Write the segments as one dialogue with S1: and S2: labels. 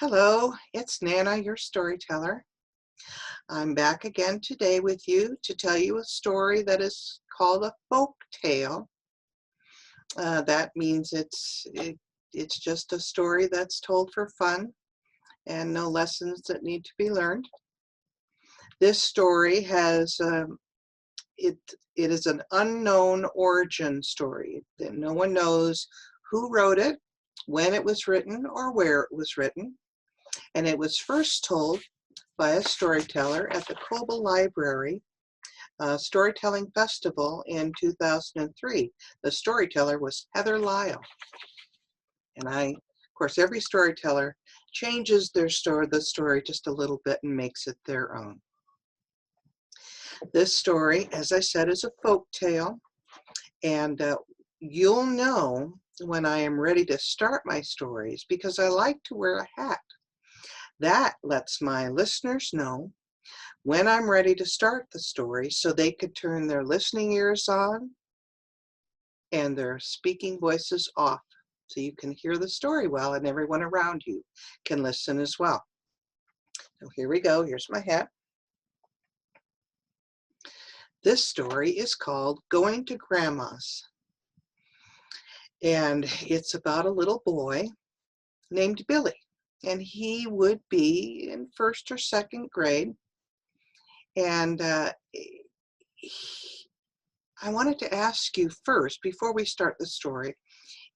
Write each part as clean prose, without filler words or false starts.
S1: Hello, it's Nana, your storyteller. I'm back again today with you to tell you a story that is called a folk tale. That means it's just a story that's told for fun and no lessons that need to be learned. This story has it it is an unknown origin story that no one knows who wrote it, when it was written, or where it was written. And it was first told by a storyteller at the Coble Library Storytelling Festival in 2003. The storyteller was Heather Lyle. And of course, every storyteller changes the story just a little bit and makes it their own. This story, as I said, is a folk tale, and you'll know when I am ready to start my stories because I like to wear a hat. That lets my listeners know when I'm ready to start the story so they could turn their listening ears on and their speaking voices off so you can hear the story well and everyone around you can listen as well. So here we go. Here's my hat. This story is called Going to Grandma's, and it's about a little boy named Billy, and he would be in first or second grade. And I wanted to ask you first, before we start the story,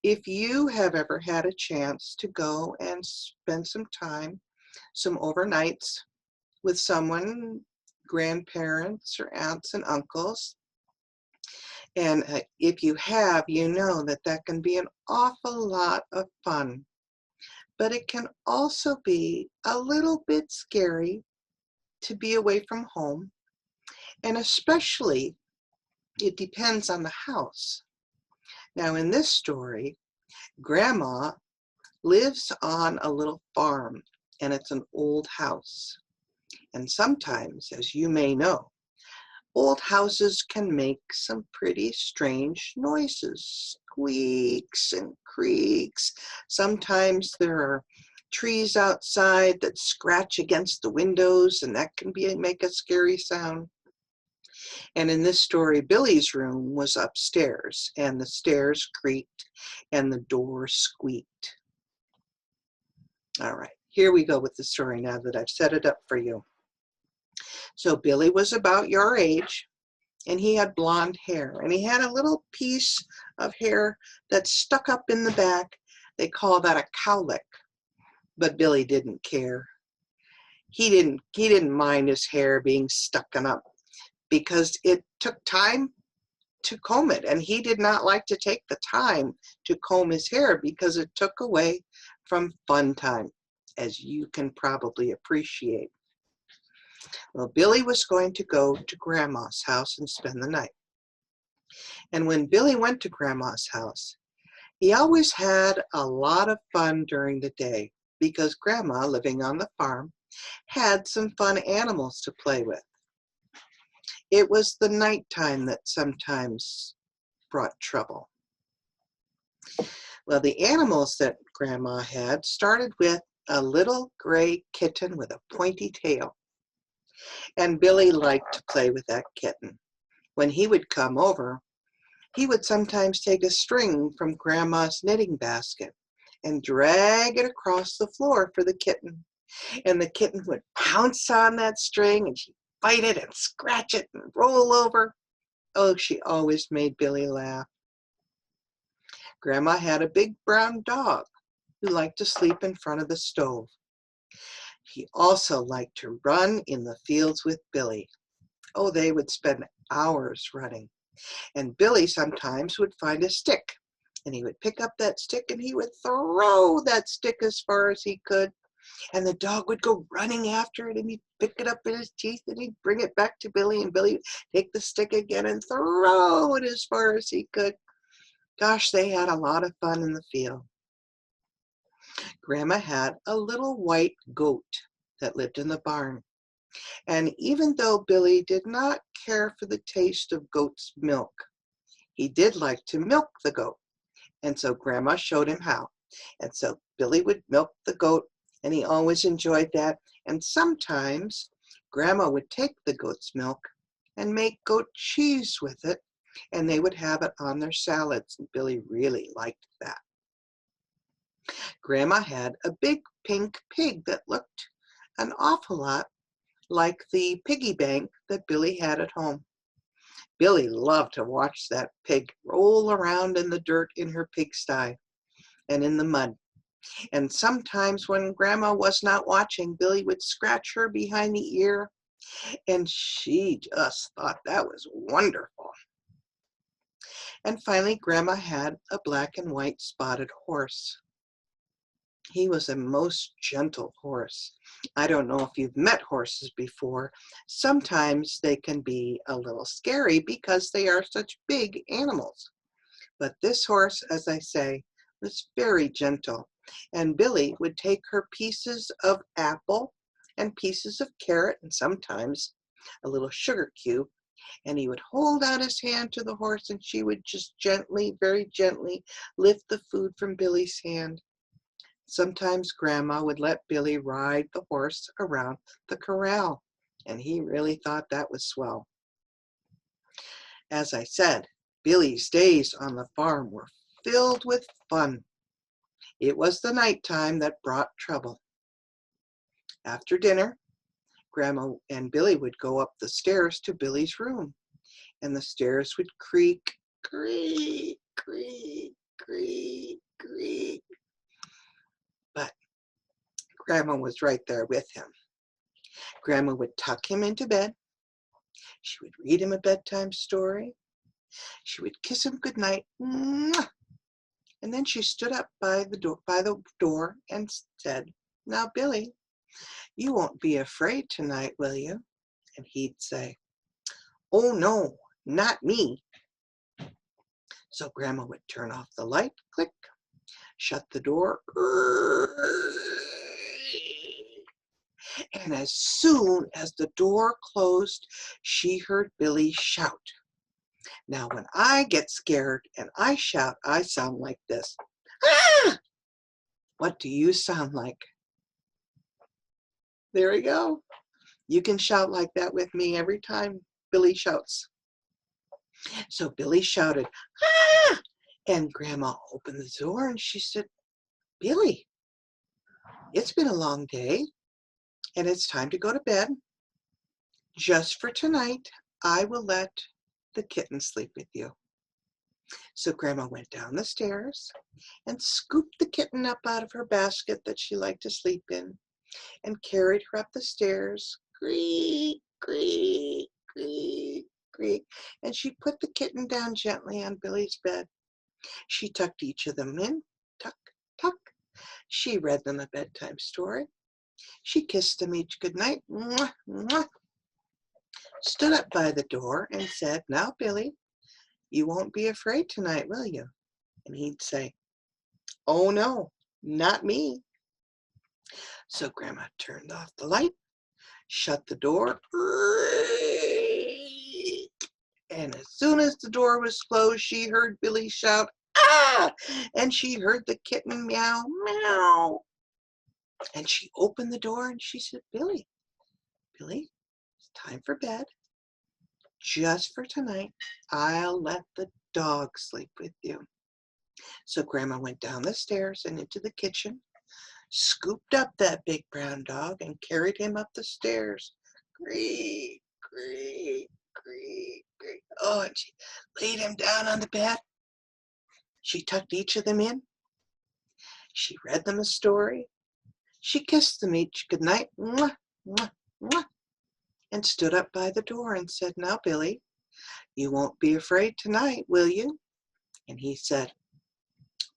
S1: if you have ever had a chance to go and spend some time, some overnights with someone, grandparents or aunts and uncles. And if you have, you know that that can be an awful lot of fun. But it can also be a little bit scary to be away from home. And especially, it depends on the house. Now, in this story, Grandma lives on a little farm, and it's an old house. And sometimes, as you may know, old houses can make some pretty strange noises, squeaks and creaks. Sometimes there are trees outside that scratch against the windows, and that can make a scary sound. And in this story, Billy's room was upstairs, and the stairs creaked and the door squeaked. All right, here we go with the story now that I've set it up for you. So Billy was about your age, and he had blonde hair, and he had a little piece of hair that stuck up in the back. They call that a cowlick, but Billy didn't care. He didn't mind his hair being stuck up because it took time to comb it, and he did not like to take the time to comb his hair because it took away from fun time, as you can probably appreciate. Well, Billy was going to go to Grandma's house and spend the night. And when Billy went to Grandma's house, he always had a lot of fun during the day because Grandma, living on the farm, had some fun animals to play with. It was the nighttime that sometimes brought trouble. Well, the animals that Grandma had started with a little gray kitten with a pointy tail. And Billy liked to play with that kitten. When he would come over, he would sometimes take a string from Grandma's knitting basket and drag it across the floor for the kitten. And the kitten would pounce on that string, and she'd bite it and scratch it and roll over. Oh, she always made Billy laugh. Grandma had a big brown dog who liked to sleep in front of the stove. He also liked to run in the fields with Billy. Oh, they would spend hours running. And Billy sometimes would find a stick, and he would pick up that stick and he would throw that stick as far as he could. And the dog would go running after it, and he'd pick it up in his teeth and he'd bring it back to Billy, and Billy would take the stick again and throw it as far as he could. Gosh, they had a lot of fun in the field. Grandma had a little white goat that lived in the barn. And even though Billy did not care for the taste of goat's milk, he did like to milk the goat. And so Grandma showed him how. And so Billy would milk the goat, and he always enjoyed that. And sometimes Grandma would take the goat's milk and make goat cheese with it, and they would have it on their salads, and Billy really liked that. Grandma had a big pink pig that looked an awful lot like the piggy bank that Billy had at home. Billy loved to watch that pig roll around in the dirt in her pigsty and in the mud. And sometimes when Grandma was not watching, Billy would scratch her behind the ear, and she just thought that was wonderful. And finally, Grandma had a black and white spotted horse. He was a most gentle horse. I don't know if you've met horses before. Sometimes they can be a little scary because they are such big animals. But this horse, as I say, was very gentle. And Billy would take her pieces of apple and pieces of carrot and sometimes a little sugar cube, and he would hold out his hand to the horse, and she would just gently, very gently lift the food from Billy's hand. Sometimes Grandma would let Billy ride the horse around the corral, and he really thought that was swell. As I said, Billy's days on the farm were filled with fun. It was the nighttime that brought trouble. After dinner, Grandma and Billy would go up the stairs to Billy's room, and the stairs would creak, creak, creak, creak, creak. But Grandma was right there with him. Grandma would tuck him into bed. She would read him a bedtime story. She would kiss him goodnight. And then she stood up by the door and said, "Now, Billy, you won't be afraid tonight, will you?" And he'd say, "Oh, no, not me." So Grandma would turn off the light, click, shut the door, and as soon as the door closed, she heard Billy shout. Now, when I get scared and I shout, I sound like this. Ah! What do you sound like? There we go. You can shout like that with me every time Billy shouts. So Billy shouted, "Ah!" And Grandma opened the door and she said, "Billy, it's been a long day and it's time to go to bed. Just for tonight, I will let the kitten sleep with you." So Grandma went down the stairs and scooped the kitten up out of her basket that she liked to sleep in and carried her up the stairs. Creak, creak, creak, creak. And she put the kitten down gently on Billy's bed. She tucked each of them in, tuck, tuck. She read them a bedtime story. She kissed them each goodnight, mwah, mwah. Stood up by the door and said, "Now, Billy, you won't be afraid tonight, will you?" And he'd say, "Oh, no, not me." So Grandma turned off the light, shut the door, and as soon as the door was closed, she heard Billy shout, "Ah!" And she heard the kitten meow, meow. And she opened the door and she said, "Billy, Billy, it's time for bed. Just for tonight, I'll let the dog sleep with you." So Grandma went down the stairs and into the kitchen, scooped up that big brown dog and carried him up the stairs. Creak, creak, creak, creak. Oh, and she laid him down on the bed. She tucked each of them in. She read them a story. She kissed them each goodnight, mwah, mwah, mwah, and stood up by the door and said, "Now, Billy, you won't be afraid tonight, will you?" And he said,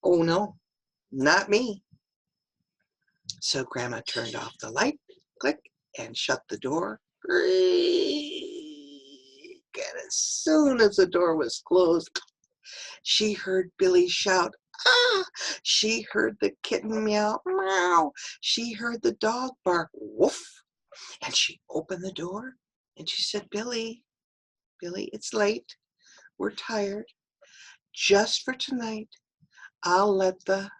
S1: "Oh, no, not me." So Grandma turned off the light, click, and shut the door. And as soon as the door was closed, she heard Billy shout, "Ah!" She heard the kitten meow, meow. She heard the dog bark, woof. And she opened the door and she said, "Billy, Billy, it's late. We're tired. Just for tonight, I'll let the,"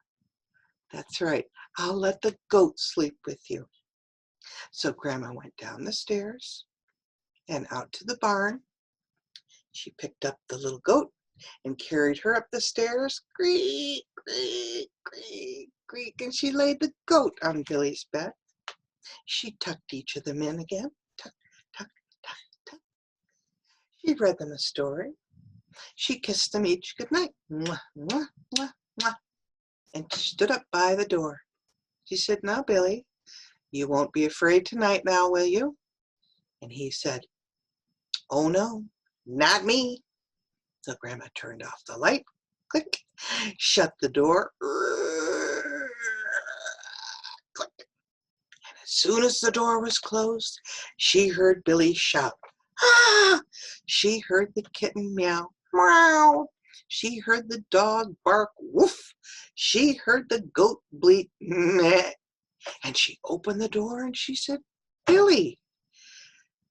S1: that's right, I'll let the goat sleep with you. So Grandma went down the stairs and out to the barn. She picked up the little goat and carried her up the stairs. Creak, creak, creak, creak, and she laid the goat on Billy's bed. She tucked each of them in again. Tuck, tuck, tuck, tuck. She read them a story. She kissed them each good night. Mwah, mwah, mwah, mwah. And she stood up by the door. She said, "Now, Billy, you won't be afraid tonight now, will you?" And he said, "Oh, no, not me." So Grandma turned off the light, click, shut the door, click. And as soon as the door was closed, she heard Billy shout, "Ah!" She heard the kitten meow, meow. She heard the dog bark, woof. She heard the goat bleat, meh. And she opened the door and she said, "Billy,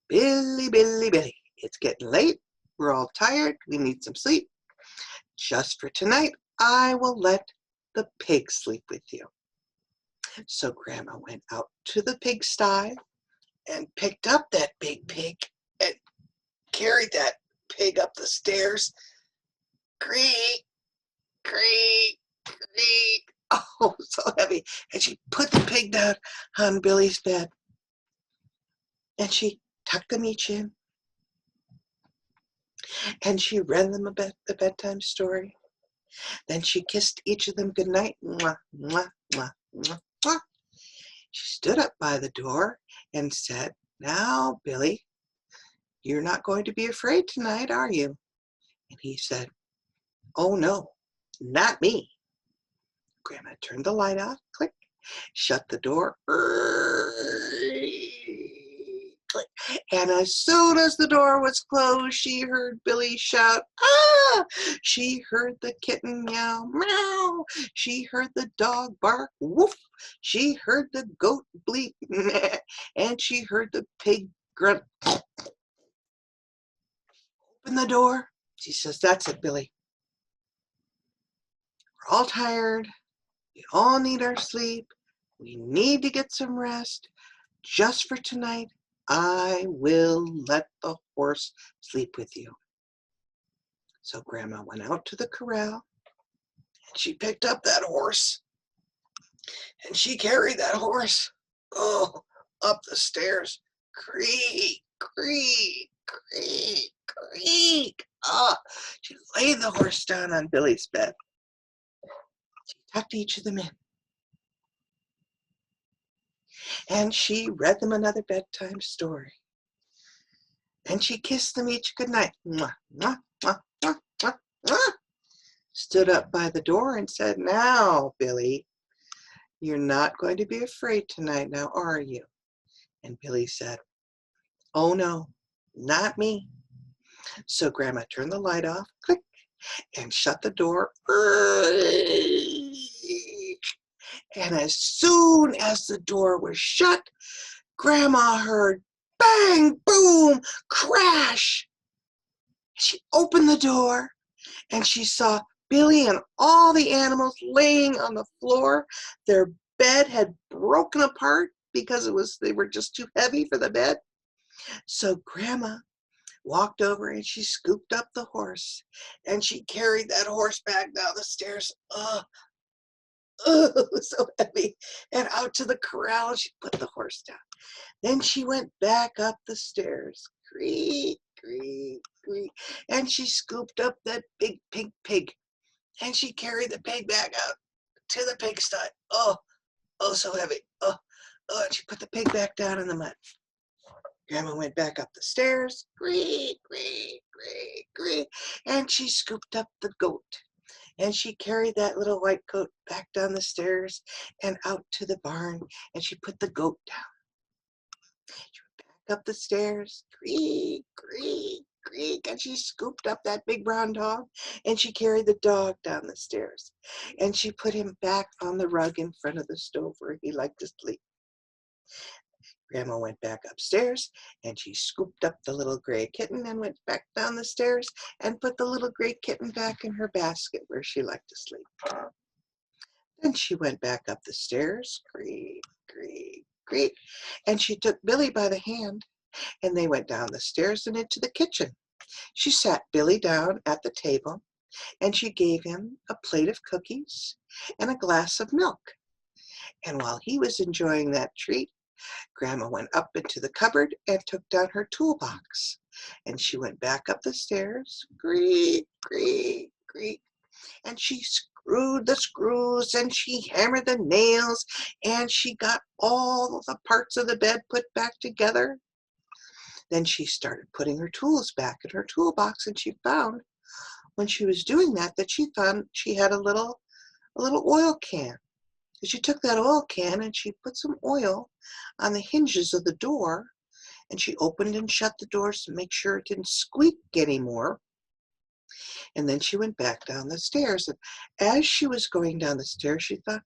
S1: Billy, Billy, Billy, it's getting late. We're all tired. We need some sleep. Just for tonight, I will let the pig sleep with you." So Grandma went out to the pigsty and picked up that big pig and carried that pig up the stairs. Creak, creak, creak. Oh, so heavy. And she put the pig down on Billy's bed. And she tucked them each in. And she read them a bedtime story. Then she kissed each of them goodnight. Mwah, mwah, mwah, mwah, mwah. She stood up by the door and said, "Now, Billy, you're not going to be afraid tonight, are you?" And he said, "Oh, no, not me." Grandma turned the light off, click, shut the door, click. And as soon as the door was closed, she heard Billy shout, "Ah!" She heard the kitten meow, meow. She heard the dog bark, woof. She heard the goat bleat, meh. And she heard the pig grunt. Open the door. She says, "That's it, Billy. We're all tired. We all need our sleep. We need to get some rest. Just for tonight, I will let the horse sleep with you." So Grandma went out to the corral and she picked up that horse and she carried that horse, oh, up the stairs. Creak, creak, creak, creak. Ah, she laid the horse down on Billy's bed. She tucked each of them in. And she read them another bedtime story. And she kissed them each goodnight. Mwah, mwah, mwah, mwah, mwah, mwah. Stood up by the door and said, "Now, Billy, you're not going to be afraid tonight now, are you?" And Billy said, "Oh, no, not me." So Grandma turned the light off, click, and shut the door. And as soon as the door was shut, Grandma heard bang, boom, crash. She opened the door and she saw Billy and all the animals laying on the floor. Their bed had broken apart because they were just too heavy for the bed. So Grandma walked over and she scooped up the horse and she carried that horse back down the stairs. Oh, so heavy. And out to the corral and she put the horse down. Then she went back up the stairs. Creak, creak, creak. And she scooped up that big pig. And she carried the pig back out to the pigsty. Oh, oh, so heavy. Oh, oh, and she put the pig back down in the mud. Grandma went back up the stairs. Creak, creak, creak, creak. And she scooped up the goat. And she carried that little white goat back down the stairs and out to the barn. And she put the goat down. She went back up the stairs. Creak, creak, creak. And she scooped up that big brown dog. And she carried the dog down the stairs. And she put him back on the rug in front of the stove where he liked to sleep. Grandma went back upstairs and she scooped up the little gray kitten and went back down the stairs and put the little gray kitten back in her basket where she liked to sleep. Then she went back up the stairs, creak, creak, creak, and she took Billy by the hand, and they went down the stairs and into the kitchen. She sat Billy down at the table, and she gave him a plate of cookies and a glass of milk. And while he was enjoying that treat, Grandma went up into the cupboard and took down her toolbox. And she went back up the stairs, creak, creak, creak, and she screwed the screws and she hammered the nails and she got all the parts of the bed put back together. Then she started putting her tools back in her toolbox, and she found when she was doing that she found she had a little oil can. So she took that oil can and she put some oil on the hinges of the door, and she opened and shut the doors to make sure it didn't squeak anymore. And then she went back down the stairs. And as she was going down the stairs, she thought,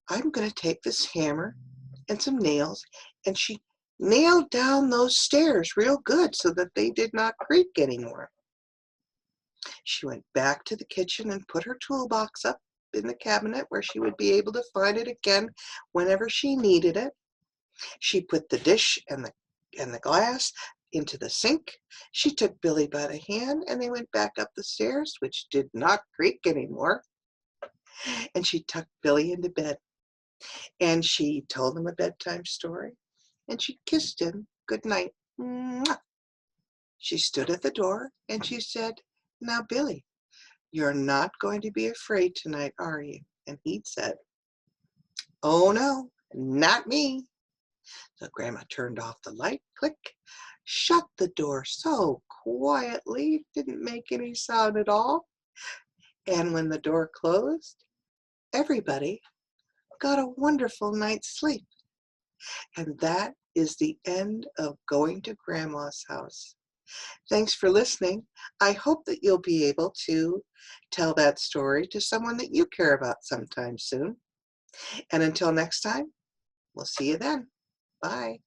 S1: I'm going to take this hammer and some nails. And she nailed down those stairs real good so that they did not creak anymore. She went back to the kitchen and put her toolbox up in the cabinet where she would be able to find it again whenever she needed it. She put the dish and the glass into the sink. She took Billy by the hand and they went back up the stairs, which did not creak anymore. And she tucked Billy into bed and she told him a bedtime story and she kissed him good night. Mwah. She stood at the door and she said, now, Billy, you're not going to be afraid tonight, are you? And he said, oh no, not me. So Grandma turned off the light, click, shut the door so quietly, it didn't make any sound at all. And when the door closed, everybody got a wonderful night's sleep. And that is the end of going to Grandma's house. Thanks for listening. I hope that you'll be able to tell that story to someone that you care about sometime soon. And until next time, we'll see you then. Bye.